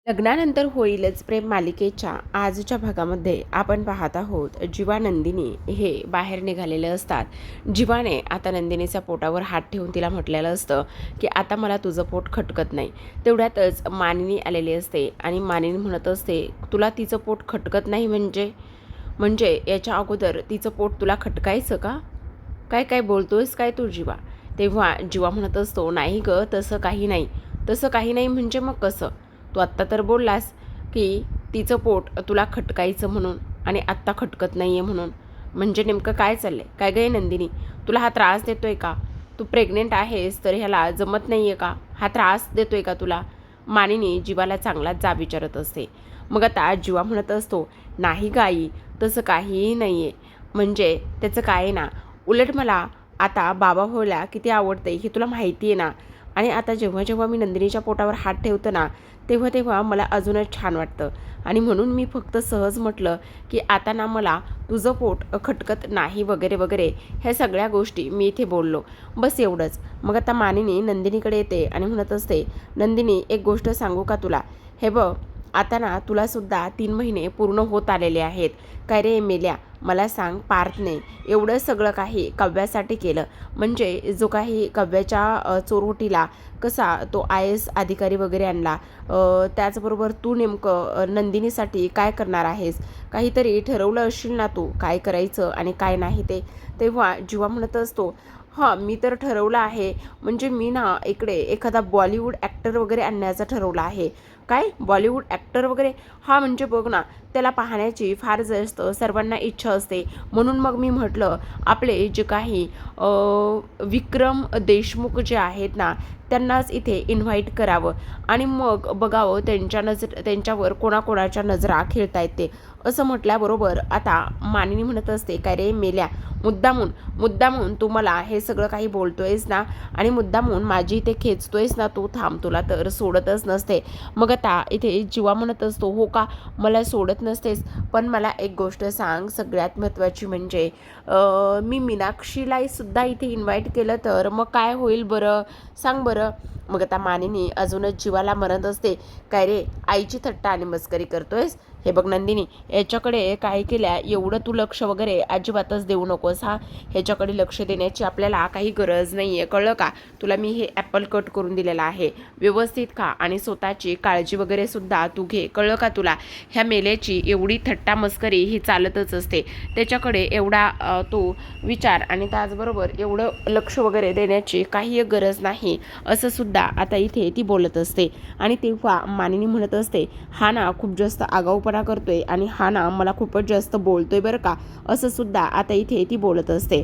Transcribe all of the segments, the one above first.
लग्नानंतर होईलच प्रेम मालिकेच्या आजच्या भागामध्ये आपण पाहत आहोत जीवा नंदिनी हे बाहेर निघालेले असतात. जीवाने आता नंदिनीच्या पोटावर हात ठेवून तिला म्हटलेलं असतं की आता मला तुझं पोट खटकत नाही. तेवढ्यातच मानिनी आलेली असते आणि मानिनी म्हणत असते तुला तिचं पोट खटकत नाही म्हणजे याच्या अगोदर तिचं पोट तुला खटकायचं का? काय काय बोलतोयस काय तू जीवा? तेव्हा जीवा म्हणत असतो नाही ग, तसं काही नाही. तसं काही नाही म्हणजे मग कसं? तू आत्ता तर बोललास की तिचं पोट तुला खटकायचं म्हणून आणि आत्ता खटकत नाही आहे म्हणून. म्हणजे नेमकं काय चाललं आहे? काय गं नंदिनी, तुला हा त्रास देतो आहे का? तू प्रेग्नेंट आहेस तर ह्याला जमत नाही आहे का? हा त्रास देतो आहे का तुला? मानिनी जीवाला चांगलाच जाब विचारत असते. मग आता जीवा म्हणत असतो नाही गाई, तसं काहीही नाही आहे. म्हणजे त्याचं काय आहे ना, उलट मला आता बाबा व्हायला किती आवडते हे तुला माहिती आहे ना. आणि आता जेव्हा जेव्हा मी नंदिनीच्या पोटावर हात ठेवतो ना, तेव्हा तेव्हा मला अजूनच छान वाटतं. आणि म्हणून मी फक्त सहज म्हटलं की आता ना मला तुझं पोट खटकत नाही वगैरे वगैरे, ह्या सगळ्या गोष्टी मी इथे बोललो, बस एवढंच. मग आता मानिनी नंदिनीकडे येते आणि म्हणत असते नंदिनी, एक गोष्ट सांगू का तुला? हे बघ, आता ना तुलासुद्धा 3 महिने पूर्ण होत आलेले आहेत. काय रे मेल्या, मला सांग, पार्थने एवढं सगळं काही काव्यासाठी केलं, म्हणजे जो काही काव्याच्या चोरवटीला कसा तो IAS अधिकारी वगैरे आणला, त्याचबरोबर तू नेमकं नंदिनीसाठी काय करणार आहेस? काहीतरी ठरवलं असशील ना तू काय करायचं आणि काय नाही ते. तेव्हा जीवा म्हणत असतो हां, मी तर ठरवलं आहे. म्हणजे मी ना इकडे एखादा बॉलिवूड ॲक्टर वगैरे आणण्याचं ठरवलं आहे. काय बॉलिवूड ॲक्टर वगैरे? हां, म्हणजे बघ ना, त्याला पाहण्याची फार जास्त सर्वांना इच्छा असते. म्हणून मग मी म्हटलं आपले जे काही विक्रम देशमुख जे आहेत ना, त्यांनाच इथे इन्व्हाइट करावं आणि मग बघावं त्यांच्यावर कोणाकोणाच्या नजरा खेळतायत ते. असं म्हटल्याबरोबर आता मानिनी म्हणत असते काय रे मेल्या, मुद्दामून तू मला हे सगळं काही बोलतोयस ना, आणि मुद्दामून माझी इथे खेचतोयस ना तू. थांब, तुला तर सोडतच नसते. मग आता इथे जीवा म्हणत असतो हो का, मला सोडत नसतेस, पण मला एक गोष्ट सांग सगळ्यात महत्त्वाची म्हणजे मी मीनाक्षीलाही सुद्धा इथे इन्व्हाइट केलं तर मग काय होईल बरं, सांग बरं. मग आता मानिनी अजूनच जीवाला म्हणत असते काय रे, आईची थट्टा आणि मस्करी करतोयस? हे बघ नंदिनी, याच्याकडे काय केल्या एवढं तू लक्ष वगैरे अजिबातच देऊ नकोस. हा, ह्याच्याकडे लक्ष देण्याची आपल्याला काही गरज नाही आहे, कळलं का? तुला मी हे ॲपल कट करून दिलेलं आहे, व्यवस्थित खा आणि स्वतःची काळजी वगैरे सुद्धा तू घे, कळलं का तुला? ह्या मेल्याची एवढी थट्टा मस्करी ही चालतच असते, त्याच्याकडे एवढा तो विचार आणि त्याचबरोबर एवढं लक्ष वगैरे देण्याची काही गरज नाही, असं सुद्धा आता इथे ती बोलत असते. आणि तेव्हा मानिनी म्हणत असते हा ना खूप जास्त आगाऊपणा करतोय आणि हा ना मला खूपच जास्त बोलतोय बरं का, असं सुद्धा आता इथे ती बोलत असते.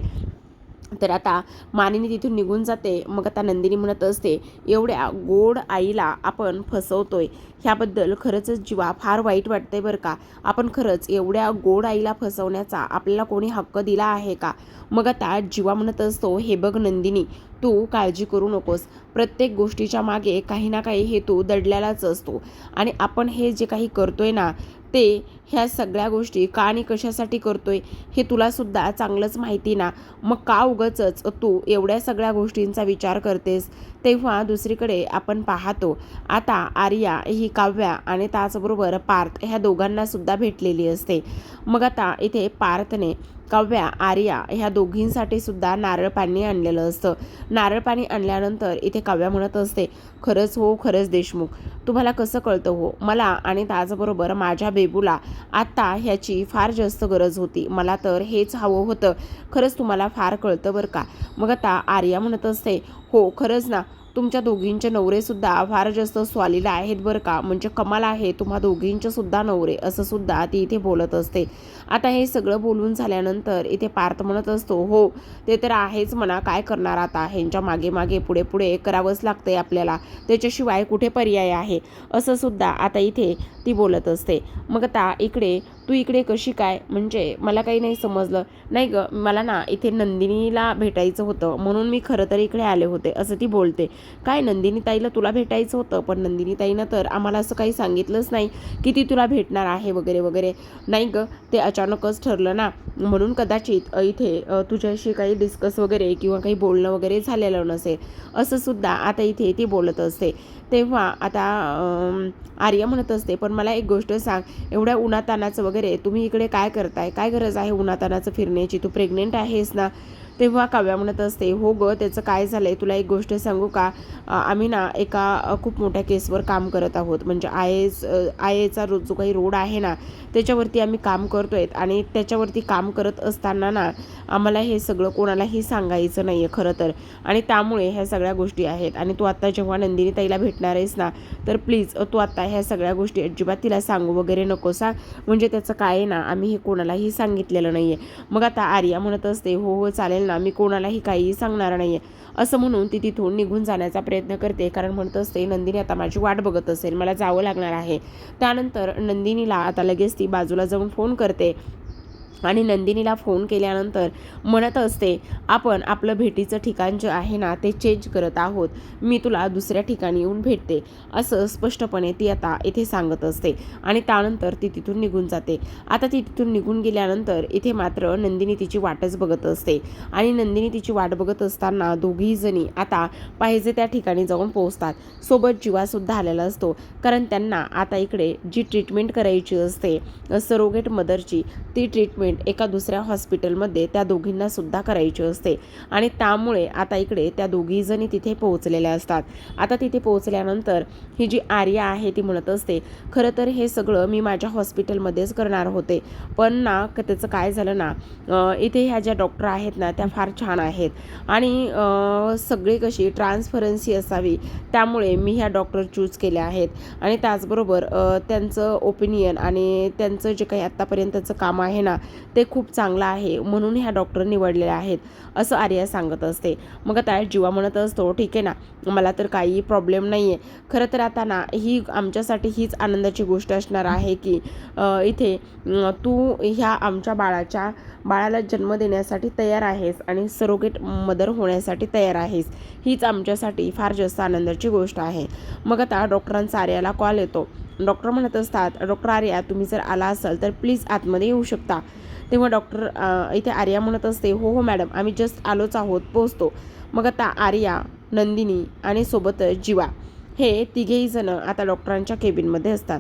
तर आता मानिनी तिथून निघून जाते. मग आता नंदिनी म्हणत असते एवढ्या गोड आईला आपण फसवतोय, ह्याबद्दल खरंच जीवा फार वाईट वाटतंय बरं का. आपण खरंच एवढ्या गोड आईला फसवण्याचा आपल्याला कोणी हक्क दिला आहे का? मग आता जीवा म्हणत असतो हे बघ नंदिनी, तू काळजी करू नकोस. प्रत्येक गोष्टीच्या मागे काही ना काही हेतू दडलेलाच असतो आणि आपण हे जे काही करतोय ना, ते ह्या सगळ्या गोष्टी का आणि कशासाठी करतोय हे तुलासुद्धा चांगलंच माहिती ना. मग का उगाचच तू एवढ्या सगळ्या गोष्टींचा विचार करतेस? तेव्हा दुसरीकडे आपण पाहतो आता आर्या ही काव्या आणि त्याचबरोबर पार्थ ह्या दोघांनासुद्धा भेटलेली असते. मग आता इथे पार्थने काव्या आर्या ह्या दोघींसाठी सुद्धा नारळ पाणी आणलेलं असतं. नारळ पाणी आणल्यानंतर इथे काव्या म्हणत असते खरंच हो, खरंच देशमुख, तुम्हाला कसं कळतं हो, मला आणि त्याचबरोबर माझ्या बेबूला आत्ता ह्याची फार जास्त गरज होती, मला तर हेच हवं होतं. खरंच तुम्हाला फार कळतं बरं का. मग आता आर्या म्हणत असते हो खरंच ना, तुमच्या दोघींचे नवरेसुद्धा फार जास्त स्वालीला आहेत बरं का, म्हणजे कमाल आहे तुम्हा दोघींचे सुद्धा नवरे, असं सुद्धा ती इथे बोलत असते. आता हे सगळं बोलून झाल्यानंतर इथे पार्थ म्हणत असतो हो ते तर आहेच म्हणा, काय करणार आता, ह्यांच्या मागे मागे पुढे पुढे करावंच लागतंय आपल्याला, त्याच्याशिवाय कुठे पर्याय आहे, असं सुद्धा आता इथे ती बोलत असते. मग आता इकडे तू इकडे कशी काय, म्हणजे मला काही नाही समजलं. नाही ग, मला ना इथे नंदिनीला भेटायचं होतं म्हणून मी खरं तर इकडे आले होते, असं ती बोलते. काय नंदिनी ताईला तुला भेटायचं होतं? पण नंदिनी ताईनं तर आम्हाला असं काही सांगितलंच नाही की ती तुला भेटणार आहे वगैरे वगैरे. नाही ग, ते अचानकच ठरलं ना, म्हणून कदाचित इथे तुझ्याशी काही डिस्कस वगैरे किंवा काही बोलणं वगैरे झालेलं नसेल, असं सुद्धा आता इथे ती बोलत असते. तेव्हा आता आर्या म्हणत असते, पण मला एक गोष्ट सांग, एवढ्या उन्हातानाचं वगैरे तुम्ही इकडे काय करताय, काय गरज आहे उन्हातानाचं फिरण्याची, तू प्रेग्नेंट आहेस ना? तेव्हा काव्या म्हणत असते, हो गं, त्याचं काय झालं आहे, तुला एक गोष्ट सांगू का, आम्ही ना एका खूप मोठ्या केसवर काम करत आहोत, म्हणजे आय एचा जो काही रोड आहे ना त्याच्यावरती आम्ही काम करतो आहेत, आणि त्याच्यावरती काम करत असताना ना आम्हाला हे सगळं कोणालाही सांगायचं नाही आहे खरं तर, आणि त्यामुळे ह्या सगळ्या गोष्टी आहेत. आणि तू आत्ता जेव्हा नंदिनी ताईला भेटणार आहेस ना, तर प्लीज तू आत्ता ह्या सगळ्या गोष्टी अजिबात तिला सांगू वगैरे नकोस हा, म्हणजे त्याचं काय आहे ना, आम्ही हे कोणालाही सांगितलेलं नाही आहे. मग आता आर्या म्हणत असते, हो हो चालेल ना, मी कोणालाही काहीही सांगणार नाही आहे, असं म्हणून ती तिथून निघून जाण्याचा प्रयत्न करते, कारण म्हणत असते नंदिनी आता माझी वाट बघत असेल, मला जावं लागणार आहे. त्यानंतर नंदिनीला आता लगेच ती बाजूला जाऊन फोन करते, आणि नंदिनीला फोन केल्यानंतर म्हणत असते, आपण आपलं भेटीचं ठिकाण जे आहे ना ते चेंज करत आहोत, मी तुला दुसऱ्या ठिकाणी येऊन भेटते, असं स्पष्टपणे ती आता इथे सांगत असते. आणि त्यानंतर ती तिथून निघून जाते. आता ती तिथून निघून गेल्यानंतर इथे मात्र नंदिनी तिची वाटच बघत असते, आणि नंदिनी तिची वाट बघत असताना दोघीही जणी आता पाहिजे त्या ठिकाणी जाऊन पोहोचतात. सोबत जीवासुद्धा आलेला असतो, कारण त्यांना आता इकडे जी ट्रीटमेंट करायची असते सरोगेट मदरची, ती ट्रीटमेंट एका दुसऱ्या हॉस्पिटलमध्ये त्या दोघींना सुद्धा करायची असते, आणि त्यामुळे आता इकडे त्या दोघी जणी तिथे पोहोचलेल्या असतात. आता तिथे पोहोचल्यानंतर ही जी आर्या आहे ती म्हणत असते, खरं तर हे सगळं मी माझ्या हॉस्पिटलमध्येच करणार होते, पण ना त्याचं काय झालं ना, इथे ह्या ज्या डॉक्टर आहेत ना त्या फार छान आहेत, आणि सगळे कशी ट्रान्सपरन्सी असावी त्यामुळे मी ह्या डॉक्टर चूज केल्या आहेत, आणि त्याचबरोबर त्यांचं ओपिनियन आणि त्यांचं जे काही आत्तापर्यंतचं काम आहे ना ते खूप चांगलं आहे, म्हणून ह्या डॉक्टर निवडलेल्या आहेत, असं आर्या सांगत असते. मग आता जीवा म्हणत असतो, ठीक आहे ना, मला तर काही प्रॉब्लेम नाही आहे, खरं तर आता ना ही आमच्यासाठी हीच आनंदाची गोष्ट असणार आहे की इथे तू ह्या आमच्या बाळाला जन्म देण्यासाठी तयार आहेस आणि सरोगेट मदर होण्यासाठी तयार आहेस, हीच आमच्यासाठी फार जास्त आनंदाची गोष्ट आहे. मग आता डॉक्टरांचा आर्याला कॉल येतो. डॉक्टर म्हणत असतात, डॉक्टर आर्या तुम्ही जर आला असाल तर प्लीज आतमध्ये येऊ शकता. तेव्हा डॉक्टर इथे आर्या म्हणत असते, हो हो मॅडम, आम्ही जस्ट आलोच आहोत, पोचतो. मग आता आर्या, नंदिनी आणि सोबत जीवा हे तिघेही जण आता डॉक्टरांच्या केबिनमध्ये असतात.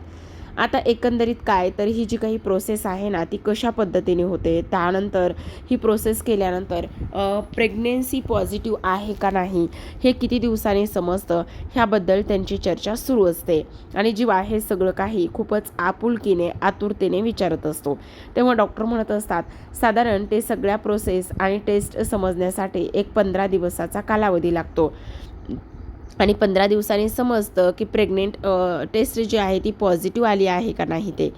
आता एकंदरीत काय तर ही जी काही प्रोसेस आहे ना ती कशा पद्धतीने होते, त्यानंतर ही प्रोसेस केल्यानंतर प्रेग्नेन्सी पॉझिटिव्ह आहे का नाही हे किती दिवसांनी समजतं, ह्याबद्दल त्यांची चर्चा सुरू असते. आणि जीवा हे सगळं काही खूपच आपुलकीने आतुरतेने विचारत असतो. तेव्हा डॉक्टर म्हणत असतात, साधारण ते सगळ्या प्रोसेस आणि टेस्ट समजण्यासाठी एक 15 दिवसाचा कालावधी लागतो, आणि 15 दिवसांनी समजतं की प्रेग्नेंट टेस्ट जी आहे ती पॉझिटिव्ह आली आहे का नाही ते.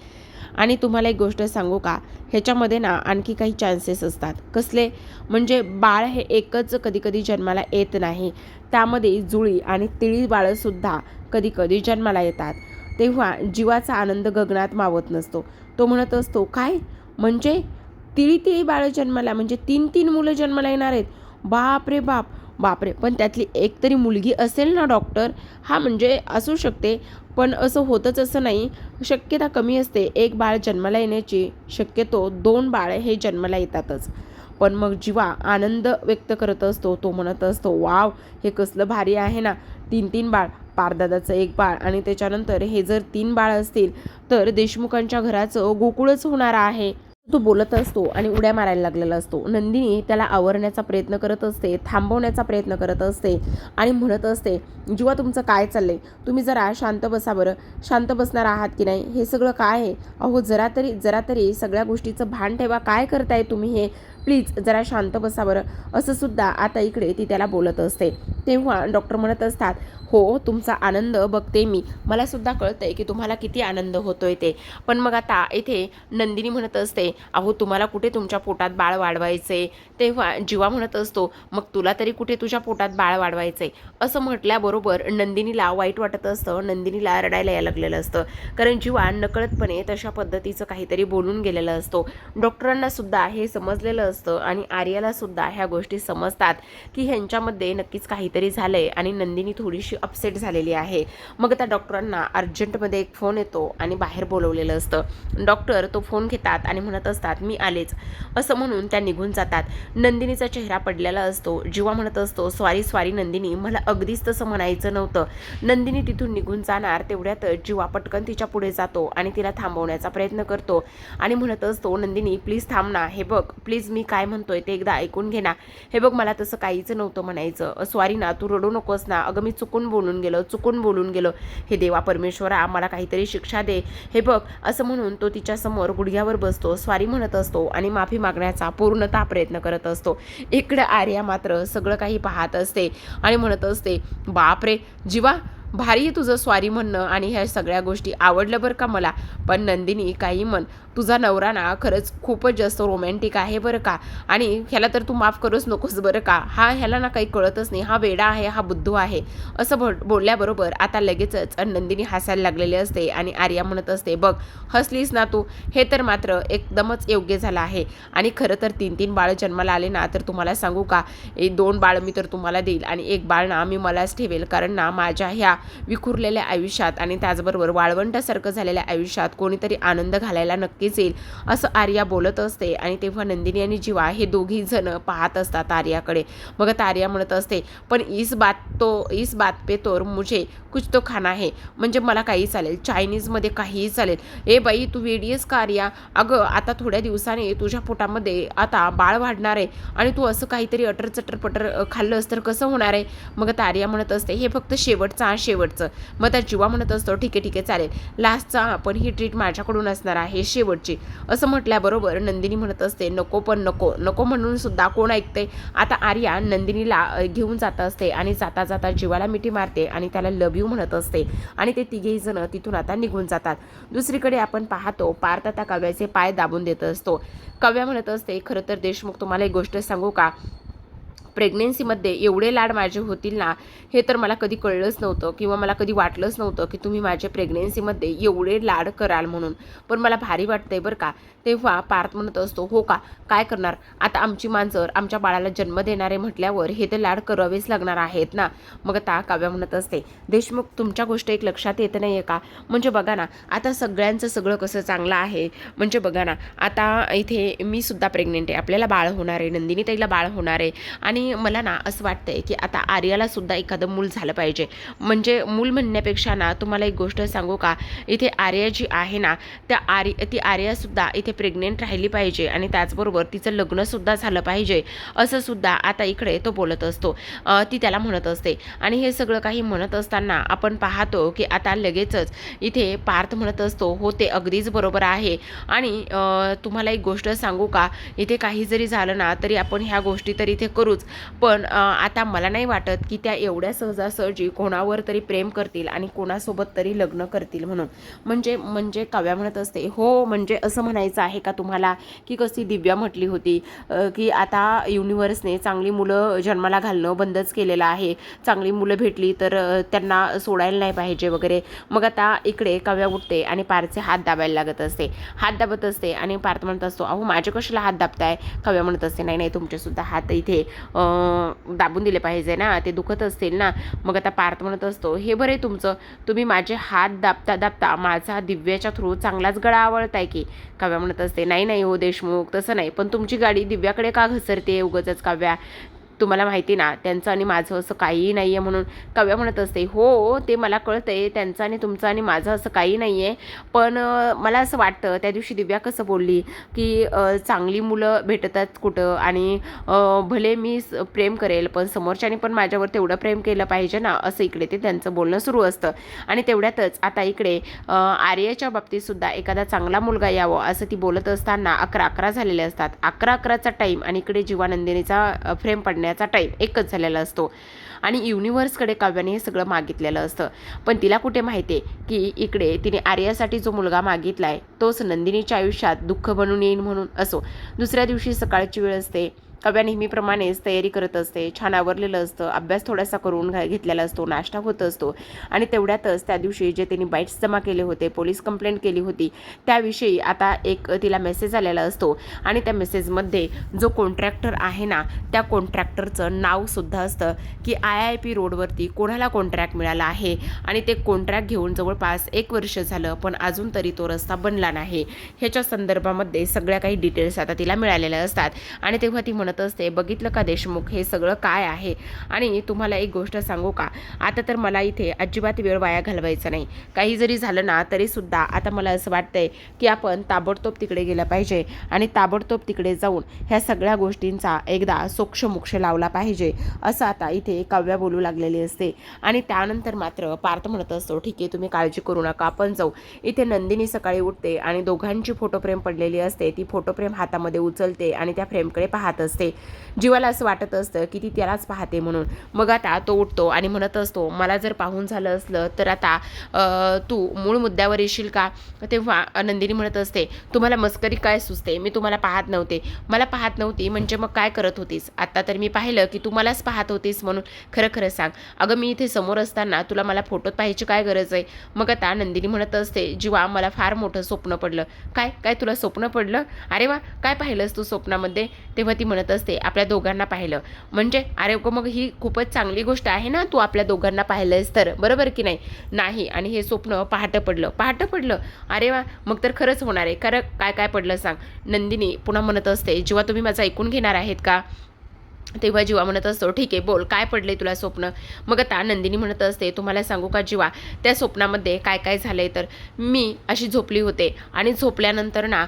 आणि तुम्हाला एक गोष्ट सांगू का, ह्याच्यामध्ये ना आणखी काही चान्सेस असतात. कसले, म्हणजे बाळ हे एकच कधीकधी जन्माला येत नाही, त्यामध्ये जुळी आणि तिळी बाळंसुद्धा कधीकधी जन्माला येतात. तेव्हा जीवाचा आनंद गगनात मावत नसतो. तो म्हणत असतो, काय म्हणजे तिळी बाळं जन्माला, म्हणजे 3 मुलं जन्माला येणार आहेत, बाप रे बाप, बापरे, पण त्यातली एक तरी मुलगी असेल ना डॉक्टर. हा म्हणजे असू शकते, पण असं होतच असं नाही, शक्यता कमी असते. एक बाळ जन्माला येण्याची शक्यतो 2 बाळे हे जन्माला येतातच. पण मग जीवा आनंद व्यक्त करत असतो, तो म्हणत असतो, वाव, हे कसलं भारी आहे ना, 3 बाळ, पारदादाचं 1 बाळ, आणि त्याच्यानंतर हे जर 3 बाळ असतील तर देशमुखांच्या घराचं गोकुळच होणार आहे. तो बोलत असतो आणि उड्या मारायला लागलेला असतो. नंदिनी त्याला आवरण्याचा प्रयत्न करत असते, थांबवण्याचा प्रयत्न करत असते, आणि म्हणत असते, जीवा तुमचं काय चाललंय, तुम्ही जरा शांत बसा बरं, शांत बसणार आहात की नाही, हे सगळं काय आहे, अहो जरा तरी सगळ्या गोष्टीचं भान ठेवा, काय करताय तुम्ही हे, प्लीज जरा शांत बसा बरं, असं सुद्धा आता इकडे ती त्याला बोलत असते. तेव्हा डॉक्टर म्हणत असतात, हो तुमचा आनंद बघते मी, मला सुद्धा कळतंय की तुम्हाला किती आनंद होतोय ते, पण मग आता इथे नंदिनी म्हणत असते, अहो तुम्हाला कुठे तुमच्या पोटात बाळ वाढवायचे. तेव्हा जीवा म्हणत असतो, मग तुला तरी कुठे तुझ्या पोटात बाळ वाढवायचे, असं म्हटल्याबरोबर नंदिनीला वाईट वाटत असतं, नंदिनीला रडायला यायला लागलेलं असतं, कारण जीवा नकळतपणे तशा पद्धतीचं काहीतरी बोलून गेलेलं असतो. डॉक्टरांना सुद्धा हे समजलेलं असतं, आणि आर्याला सुद्धा ह्या गोष्टी समजतात की ह्यांच्यामध्ये नक्कीच काहीतरी काहीतरी झालंय आणि नंदिनी थोडीशी अपसेट झालेली आहे. मग त्या डॉक्टरांना अर्जंटमध्ये एक फोन येतो आणि बाहेर बोलवलेलं असतं. डॉक्टर तो फोन घेतात आणि म्हणत असतात मी आलेच असं म्हणून त्या निघून जातात. नंदिनीचा चेहरा पडलेला असतो. जीवा म्हणत असतो सॉरी सॉरी नंदिनी, मला अगदीच तसं म्हणायचं नव्हतं. नंदिनी तिथून निघून जाणार तेवढ्यात जीवा पटकन तिच्या पुढे जातो आणि तिला थांबवण्याचा प्रयत्न करतो आणि म्हणत असतो नंदिनी प्लीज थांब ना, हे बघ प्लीज मी काय म्हणतोय ते एकदा ऐकून घे ना, हे बघ मला तसं काहीच नव्हतं म्हणायचं, सॉरी ना, तू रडू नकोस ना, अगं मी चुकून बोलून गेलो, हे देवा परमेश्वरा मला काहीतरी शिक्षा दे, हे बघ असं म्हणून तो तिच्यासमोर गुडघ्यावर बसतो, सॉरी म्हणत असतो आणि माफी मागण्याचा पूर्णतः प्रयत्न करत असतो. इकडे आर्या मात्र सगळं काही पाहत असते आणि म्हणत असते बापरे जीवा, भारी आहे तुझं सॉरी म्हणणं आणि ह्या सगळ्या गोष्टी आवडलं बरं का मला, पण नंदिनी काही म्हण, तुझा नवरा ना खरंच खूपच जास्त रोमॅन्टिक आहे बरं का, आणि ह्याला तर तू माफ करूच नकोस बरं का, ह्याला ना काही कळतच नाही, हा वेडा आहे, हा बुद्धू आहे असं बोलल्याबरोबर आता लगेचच नंदिनी हसायला लागलेली असते आणि आर्या म्हणत असते बघ हसलीस ना तू, हे तर मात्र एकदमच योग्य झालं आहे. आणि खरं तर 3-3 बाळ जन्माला आले ना तर तुम्हाला सांगू का, 2 बाळ मी तर तुम्हाला देईल आणि 1 बाळ ना मी मलाच ठेवेल, कारण ना माझ्या ह्या विखुरलेल्या आयुष्यात आणि त्याचबरोबर वाळवंटासारखं झालेल्या आयुष्यात कोणीतरी आनंद घालायला नक्कीच येईल असं आर्या बोलत असते. आणि तेव्हा नंदिनी आणि जीवा हे दोघी जण पाहत असतात आर्याकडे. मग आता आर्या म्हणत असते पण इस बात पे तो मुझे कुछ तो खाना है, म्हणजे मला काही चालेल, चायनीजमध्ये काहीही चालेल. ए बाई तू वेडीयस का आर्या, अगं आता थोड्या दिवसाने तुझ्या पोटामध्ये आता बाळ वाढणार आहे आणि तू असं काहीतरी अटर चटर पटर खाल्लंस तर कसं होणार आहे. मग आता आर्या म्हणत असते हे फक्त शेवटचं. मग त्या जीवा म्हणत असतो ठीक आहे चालेल, लास्टचा पण ही ट्रीट माझ्याकडून असणार आहे शेवटची असं म्हटल्याबरोबर नंदिनी म्हणत असते नको पण नको म्हणून सुद्धा कोण ऐकते. आता आर्या नंदिनीला घेऊन जात असते आणि जाता जीवाला मिठी मारते आणि त्याला लव यू म्हणत असते आणि ते तिघेही जण तिथून आता निघून जातात. दुसरीकडे आपण पाहतो पार्थ आता काव्याचे पाय दाबून देत असतो. काव्या म्हणत असते खरं तर देशमुख तुम्हाला एक गोष्ट सांगू का, प्रेग्नेन्सीमध्ये एवढे लाड माझे होतील ना हे तर मला कधी कळलंच नव्हतं किंवा मला कधी वाटलंच नव्हतं की तुम्ही माझ्या प्रेग्नेन्सीमध्ये एवढे लाड कराल म्हणून, पण मला भारी वाटतंय बरं का. तेव्हा पार्थ म्हणत असतो हो का, काय करणार आता, आमची मांजर आमच्या बाळाला जन्म देणारे म्हटल्यावर हे तर लाड करावेच लागणार आहेत ना. मग आता काव्या म्हणत असते देशमुख तुमच्या गोष्ट एक लक्षात येत नाही आहे का, म्हणजे बघा ना आता सगळ्यांचं सगळं कसं चांगलं आहे, म्हणजे बघा ना आता इथे मी सुद्धा प्रेग्नेंट आहे, आपल्याला बाळ होणार आहे, नंदिनी ताईला बाळ होणार आहे आणि मला ना असं वाटतंय की आता आर्याला सुद्धा एखादं मूल झालं पाहिजे. म्हणजे मूल म्हणण्यापेक्षा ना तुम्हाला एक गोष्ट सांगू का, इथे आर्या जी आहे ना ती आर्या सुद्धा इथे प्रेग्नेंट राहिली पाहिजे आणि त्याचबरोबर तिचं लग्नसुद्धा झालं पाहिजे असं सुद्धा आता इकडे तो बोलत असतो. ती त्याला म्हणत असते आणि हे सगळं काही म्हणत असताना आपण पाहतो की आता लगेचच इथे पार्थ म्हणत असतो हो ते अगदीच बरोबर आहे आणि तुम्हाला एक गोष्ट सांगू का, इथे काही जरी झालं ना तरी आपण ह्या गोष्टी तर इथे करूच, पण आता मला नाही वाटत की त्या एवढ्या सहजासहजी कोणावर तरी प्रेम करतील आणि कोणासोबत तरी लग्न करतील म्हणून. म्हणजे काव्या म्हणत असते हो म्हणजे असं म्हणायचं आहे का तुम्हाला की कशी दिव्या म्हटली होती की आता युनिव्हर्सने चांगली मुलं जन्माला घालणं बंदच केलेलं आहे, चांगली मुलं भेटली तर त्यांना सोडायला नाही पाहिजे वगैरे. मग आता इकडे काव्या उठते आणि पार्थचे हात दाबायला हात दाबत असते आणि पार्थ म्हणत असतो अहो माझे कशाला हात दाबताय. काव्या म्हणत असते नाही तुमचेसुद्धा हात इथे दाबून दिले पाहिजे ना, ते दुखत असतील ना. मग आता पार्थ म्हणत असतो हे बरे तुमचं, तुम्ही माझे हात दाबता माझा दिव्याच्या थ्रू चांगलाच गळा आवळताय की. काव्या म्हणत असते नाही हो देशमुख तसं नाही, पण तुमची गाडी दिव्याकडे का घसरते उगाचच काव्या, तुम्हाला माहिती ना त्यांचं आणि माझं असं काहीही नाही आहे म्हणून. काव्या म्हणत असते हो ते मला कळतंय, त्यांचं आणि तुमचं आणि माझं असं काही नाही आहे, पण मला असं वाटतं त्या दिवशी दिव्या कसं बोलली की चांगली मुलं भेटतात कुठं आणि भले मी प्रेम करेल पण समोरच्याने पण माझ्यावर तेवढं प्रेम केलं पाहिजे ना, असं इकडे ते त्यांचं बोलणं सुरू असतं. आणि तेवढ्यातच आता इकडे आर्याच्या बाबतीतसुद्धा एखादा चांगला मुलगा यावं असं ती बोलत असताना 11 झालेले असतात. 11चा टाईम आणि इकडे जीवानंदिनीचा फ्रेम पडण्याचा टाईम एकच झालेला असतो आणि युनिव्हर्सकडे काव्याने हे सगळं मागितलेलं असतं. पण तिला कुठे माहिती आहे की इकडे तिने आर्यासाठी जो मुलगा मागितलाय तोच नंदिनीच्या आयुष्यात दुःख बनून येईल म्हणून. असो दुसऱ्या दिवशी सकाळची वेळ असते काव्या नेहमीप्रमाणेच तयारी करत असते. छान आवरलेलं असतं, अभ्यास थोडासा करून घेतलेला असतो, नाश्ता होत असतो आणि तेवढ्यातच त्या दिवशी जे त्यांनी बाईट्स जमा केले होते, पोलीस कंप्लेंट केली होती, त्याविषयी आता एक तिला मेसेज आलेला असतो आणि त्या मेसेजमध्ये जो कॉन्ट्रॅक्टर आहे ना, त्या कॉन्ट्रॅक्टरचं नावसुद्धा असतं की IIP रोडवरती कोणाला कॉन्ट्रॅक्ट मिळाला आहे आणि ते कॉन्ट्रॅक्ट घेऊन जवळपास 1 वर्ष झालं, पण अजून तरी तो रस्ता बनला नाही. ह्याच्या संदर्भामध्ये सगळ्या काही डिटेल्स आता तिला मिळालेल्या असतात आणि तेव्हा ती म्हणत असते, बघितलं का देशमुख, हे सगळं काय आहे? आणि तुम्हाला एक गोष्ट सांगू का, आता तर मला इथे अजिबात वेळ वाया घालवायचा नाही. काही जरी झालं ना तरीसुद्धा आता मला असं वाटतंय की आपण ताबडतोब तिकडे गेलं पाहिजे आणि ताबडतोब तिकडे जाऊन ह्या सगळ्या गोष्टींचा एकदा सोक्षमोक्ष लावला पाहिजे, असं आता इथे काव्या बोलू लागलेली असते. आणि त्यानंतर मात्र पार्थ म्हणत असतो, ठीक आहे, तुम्ही काळजी करू नका, आपण जाऊ. इथे नंदिनी सकाळी उठते आणि दोघांची फोटोफ्रेम पडलेली असते. ती फोटोफ्रेम हातामध्ये उचलते आणि त्या फ्रेमकडे पाहत असते. जीवाला असं वाटत असतं की ती त्यालाच पाहते म्हणून. मग आता तो उठतो आणि म्हणत असतो, मला जर पाहून झालं असलं तर आता तू मूळ मुद्द्यावर येशील का? तेव्हा नंदिनी म्हणत असते, तुम्हाला मस्करी काय सुचते? मी तुम्हाला पाहत नव्हते. मला पाहत नव्हती म्हणजे मग काय करत होतीस? आता तर मी पाहिलं की तू मलाच पाहत होतीस म्हणून. खरं खरं सांग. अगं मी इथे समोर असताना तुला मला फोटोत पाहायची काय गरज आहे? मग आता नंदिनी म्हणत असते, जीवा मला फार मोठं स्वप्न पडलं. काय काय तुला स्वप्न पडलं? अरे वा, काय पाहिलंस तू स्वप्नामध्ये? तेव्हा ती म्हणत असते, आपल्या दोघांना पाहिलं. म्हणजे अरे मग ही खूपच चांगली गोष्ट आहे ना, तू आपल्या दोघांना पाहिलंयस तर, बरोबर की नाही? नाही, आणि हे स्वप्न पहाटं पडलं. पहाटं पडलं? अरे वा, मग तर खरंच होणार आहे. खरं काय काय पडलं सांग? नंदिनी पुन्हा म्हणत असते, जेव्हा तुम्ही माझं ऐकून घेणार आहेत का? तेव्हा जीवा म्हणत असतो, ठीक आहे, बोल, काय पडले तुला स्वप्न? मग आता नंदिनी म्हणत असते, तुम्हाला सांगू का जीवा, त्या स्वप्नामध्ये काय काय झालंय तर मी अशी झोपली होते आणि झोपल्यानंतर ना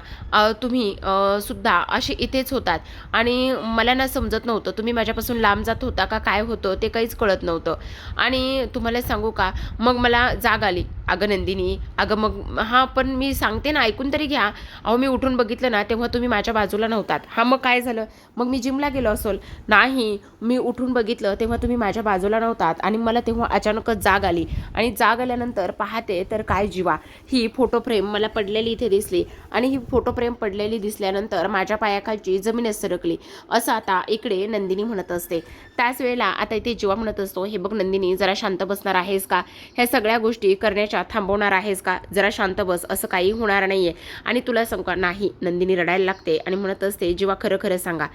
तुम्ही सुद्धा असे इथेच होतात आणि मला ना समजत नव्हतं तुम्ही माझ्यापासून लांब जात होता का काय होतं ते काहीच कळत नव्हतं. आणि तुम्हाला सांगू का, मग मला जाग आली. अगं नंदिनी, अगं मग हां, पण मी सांगते ना, ऐकून तरी घ्या. अहो मी उठून बघितलं ना तेव्हा तुम्ही माझ्या बाजूला नव्हतात. हां, मग काय झालं? मग मी जिमला गेलो असेल. नाही, मी उठून बघितलं तेव्हा तुम्ही माझ्या बाजूला नव्हतात आणि मला तेव्हा अचानकच जाग आली आणि जाग आल्यानंतर पाहते तर काय जीवा, ही फोटो फ्रेम मला पडलेली इथे दिसली आणि ही फोटो फ्रेम पडलेली दिसल्यानंतर माझ्या पायाखालची जमीनच सरकली, असं आता इकडे नंदिनी म्हणत असते. त्याच वेळेला आता इथे जीवा म्हणत असतो, हे बघ नंदिनी, जरा शांत बसणार आहेस का? ह्या सगळ्या गोष्टी करण्याच्या थांबवणार आहेस का? जरा शांत बस, असं काही होणार नाहीये. आणि तुला सांगू का, नाही. नंदिनी रडायला लागते आणि म्हणत असते, जीवा खरं खरं सांगा.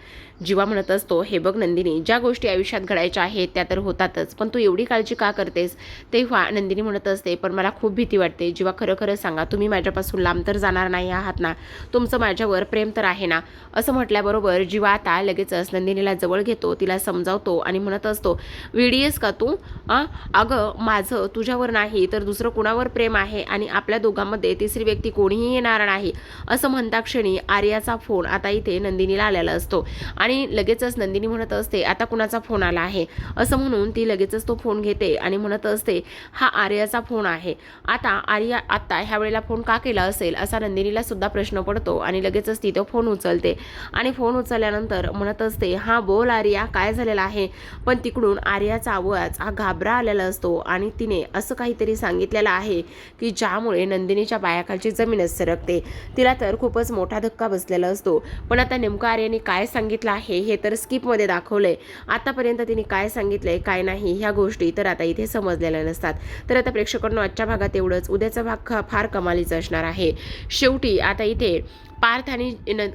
जीवा म्हणत असतो, हे बघ नंदिनी, ज्या गोष्टी आयुष्यात घडायच्या आहेत त्या तर होतातच, पण तू एवढी काळजी का करतेस? तेव्हा नंदिनी म्हणत असते, पण मला खूप भीती वाटते. जीवा खरं खरं सांगा, तुम्ही माझ्यापासून लांब तर जाणार नाही आहात ना? तुमचं माझ्यावर प्रेम तर आहे ना? असं म्हटल्याबरोबर जीवा आता लगेचच नंदिनीला जवळ घेतो, तिला समजावतो आणि म्हणत असतो, वेडीयेस का तू? अगं माझं तुझ्यावर नाही तर दुसरं कुणावर प्रेम आहे आणि आपल्या दोघांमध्ये तिसरी व्यक्ती कोणीही येणार नाही, असं म्हणता क्षणी आर्याचा फोन आता इथे नंदिनीला आलेला असतो आणि लगेचच नंदिनी म्हणत असते, आता कुणाचा फोन आला आहे? असं म्हणून ती लगेचच तो फोन घेते आणि म्हणत असते, हा आर्याचा फोन आहे. आता आर्या आत्ता ह्या वेळेला फोन का केला असेल असा नंदिनीला सुद्धा प्रश्न पडतो आणि लगेचच ती तो फोन उचलते आणि फोन उचलल्यानंतर म्हणत असते, हा बोल आर्या, काय झालेलं आहे? पण तिकडून आर्याचा आवाज हा घाबरा आलेला असतो आणि तिने असं काहीतरी सांगितलेलं आहे की ज्यामुळे नंदिनीच्या पायाखालची जमीनच सरकते. तिला तर खूपच मोठा धक्का बसलेला असतो. पण आता नेमकं आर्याने काय सांगितलं आहे हे तर स्किपमध्ये दाखवलंय. आतापर्यंत तिने काय सांगितलंय काय नाही ह्या गोष्टी तर आता इथे समजलेल्या नसतात. तर आता प्रेक्षकांनो, आजच्या भागात एवढंच. उद्याचा भाग फार कमालीचा असणार आहे. शेवटी आता इथे पार्थ आणि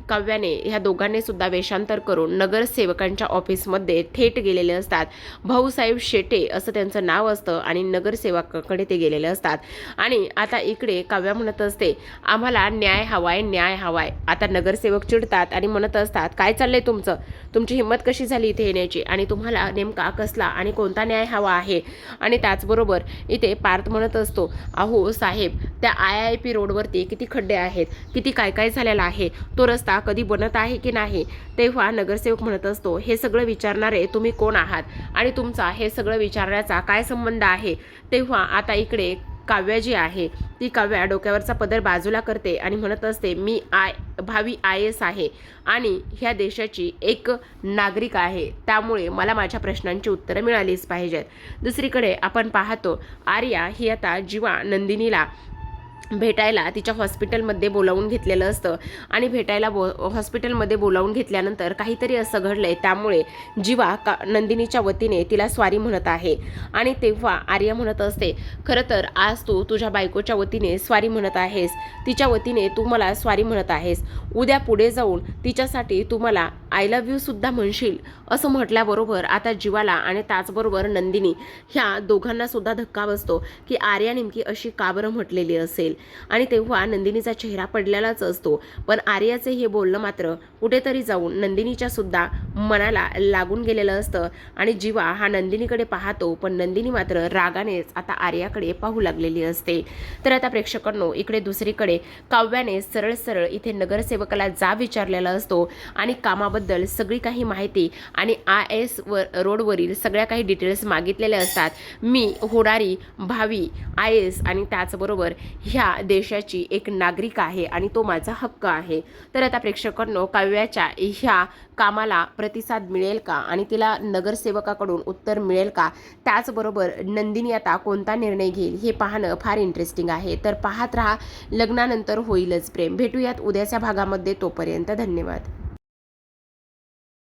काव्याने ह्या दोघांनी सुद्धा वेषांतर करून नगरसेवकांच्या ऑफिसमध्ये थेट गेलेले असतात. भाऊसाहेब शेटे असं त्यांचं नाव असतं आणि नगरसेवकाकडे ते गेलेले असतात. आणि आता इकडे काव्या म्हणत असते, आम्हाला न्याय हवाय, न्याय हवाय. आता नगरसेवक चिडतात आणि म्हणत असतात, काय चाललंय तुमचं? तुमची हिंमत कशी झाली इथे येण्याची आणि तुम्हाला नेमका कसला आणि कोणता न्याय हवा आहे? आणि त्याचबरोबर इथे पार्थ म्हणत असतो, अहो साहेब, त्या IIP रोडवरती किती खड्डे आहेत, किती काय काय झालेलं आहे, तो रस्ता कधी बनत आहे की नाही? तेव्हा नगरसेवक म्हणत असतो, हे सगळं विचारणारे तुम्ही कोण आहात आणि तुमचा हे सगळं विचारण्याचा काय संबंध आहे? तेव्हा आता इकडे काव्या जी आहे ती काव्या डोक्यावरचा पदर बाजूला करते आणि म्हणत असते, मी भावी IAS आहे आणि ह्या देशाची एक नागरिक आहे, त्यामुळे मला माझ्या प्रश्नांची उत्तरं मिळालीच पाहिजेत. दुसरीकडे आपण पाहतो आर्या ही आता जीवा नंदिनीला भेटायला तिच्या हॉस्पिटलमध्ये बोलावून घेतलेलं असतं आणि हॉस्पिटलमध्ये बोलावून घेतल्यानंतर काहीतरी असं घडलंय, त्यामुळे जीवा नंदिनीच्या वतीने तिला स्वारी म्हणत आहे. आणि तेव्हा आर्या म्हणत असते, खरं तर आज तू तुझ्या बायकोच्या वतीने स्वारी म्हणत आहेस, तिच्या वतीने तू मला स्वारी म्हणत आहेस. उद्या पुढे जाऊन तिच्यासाठी तू मला आय लव्ह यू सुद्धा म्हणशील. असं म्हटल्याबरोबर आता जीवाला आणि त्याचबरोबर नंदिनी ह्या दोघांना सुद्धा धक्का बसतो की आर्या नेमकी अशी का बरं म्हटलेली असेल. आणि तेव्हा नंदिनीचा चेहरा पडलेलाच असतो. पण आर्याचे हे बोलणं मात्र कुठेतरी जाऊन नंदिनीच्या सुद्धा मनाला लागून गेलेलं असतं आणि जीवा हा नंदिनीकडे पाहतो, पण नंदिनी मात्र रागानेच आता आर्याकडे पाहू लागलेली असते. तर आता प्रेक्षकांनो, इकडे दुसरीकडे काव्याने सरळ सरळ इथे नगरसेवकाला जाब विचारलेला असतो आणि कामाबद्दल सगळी काही माहिती आणि IS रोडवरील सगळ्या काही डिटेल्स मागितलेल्या असतात. मी होणारी भावी IS आणि त्याचबरोबर ह्या देशाची एक नागरिक आहे आणि तो माझा हक्क आहे. तर आता प्रेक्षकांनो, काव्याच्या ह्या कामाला प्रतिसाद मिळेल का आणि तिला नगरसेवकाकडून उत्तर मिळेल का, त्याचबरोबर नंदिनी आता कोणता निर्णय घेईल हे पाहणं फार इंटरेस्टिंग आहे. तर पाहत राहा लग्नानंतर होईलच प्रेम. भेटूयात उद्याच्या भागामध्ये. तोपर्यंत धन्यवाद.